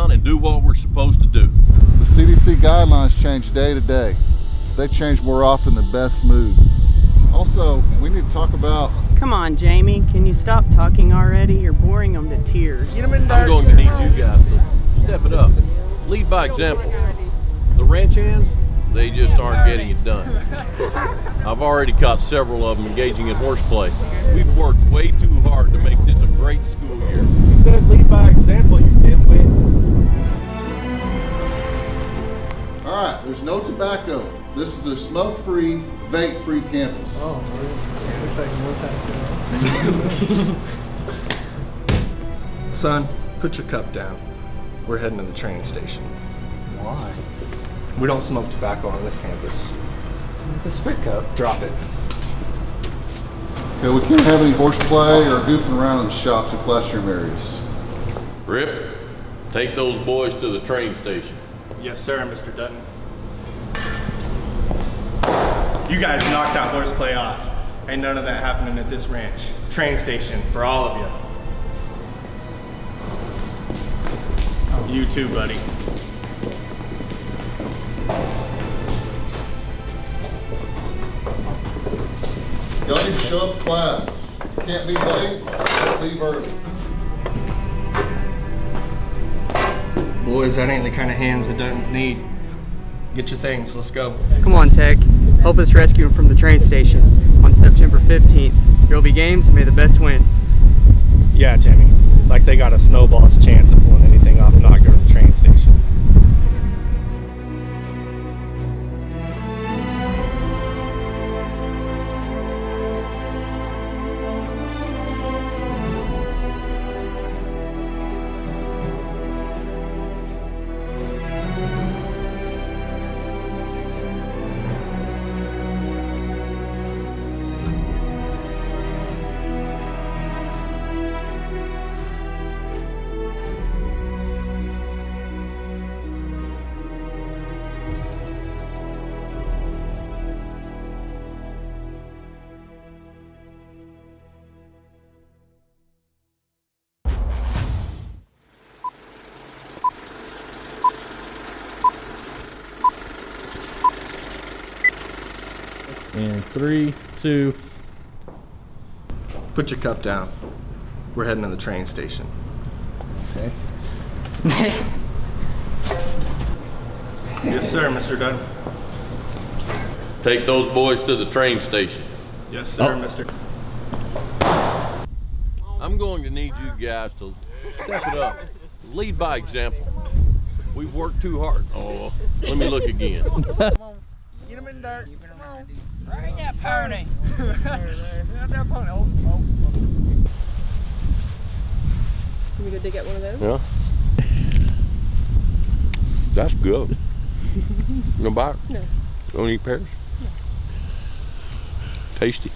down and do what we're supposed to do. The CDC guidelines change day to day. They change more often than Beth's moods. Also, we need to talk about... Come on, Jamie. Can you stop talking already? You're boring them to tears. I'm going to need you guys to step it up. Lead by example. The ranch hands, they just aren't getting it done. I've already caught several of them engaging in horseplay. We've worked way too hard to make this a great school year. You said lead by example, you dimwit. All right, there's no tobacco. This is a smoke-free, vape-free campus. Oh, man. Looks like one side's good. Son, put your cup down. We're heading to the train station. Why? We don't smoke tobacco on this campus. It's a spit cup. Drop it. Okay, we can't have any horseplay or goofing around in the shops or classroom areas. Rip, take those boys to the train station. Yes, sir, Mr. Dutton. You guys knocked out horseplay off. Ain't none of that happening at this ranch. Train station for all of you. You too, buddy. Y'all need to show up to class. Can't be late, leave early. Boys, that ain't the kind of hands the Duttons need. Get your things, let's go. Come on, Tech. Help us rescue him from the train station. On September 15th, there'll be games and may the best win. Yeah, Jimmy. Like they got a snowball's chance of pulling anything off not going to the train station. And 3, 2. Put your cup down. We're heading to the train station. Okay. Yes, sir, Mr. Dutton. Take those boys to the train station. Yes, sir, Mr. I'm going to need you guys to step it up. Lead by example. We've worked too hard. Oh, let me look again. Get him in dirt. Come on. Bring that pony. That pony. Oh. Can we go dig out one of those? Yeah. That's good. No buy it? No. Don't eat pears? No. Tasty.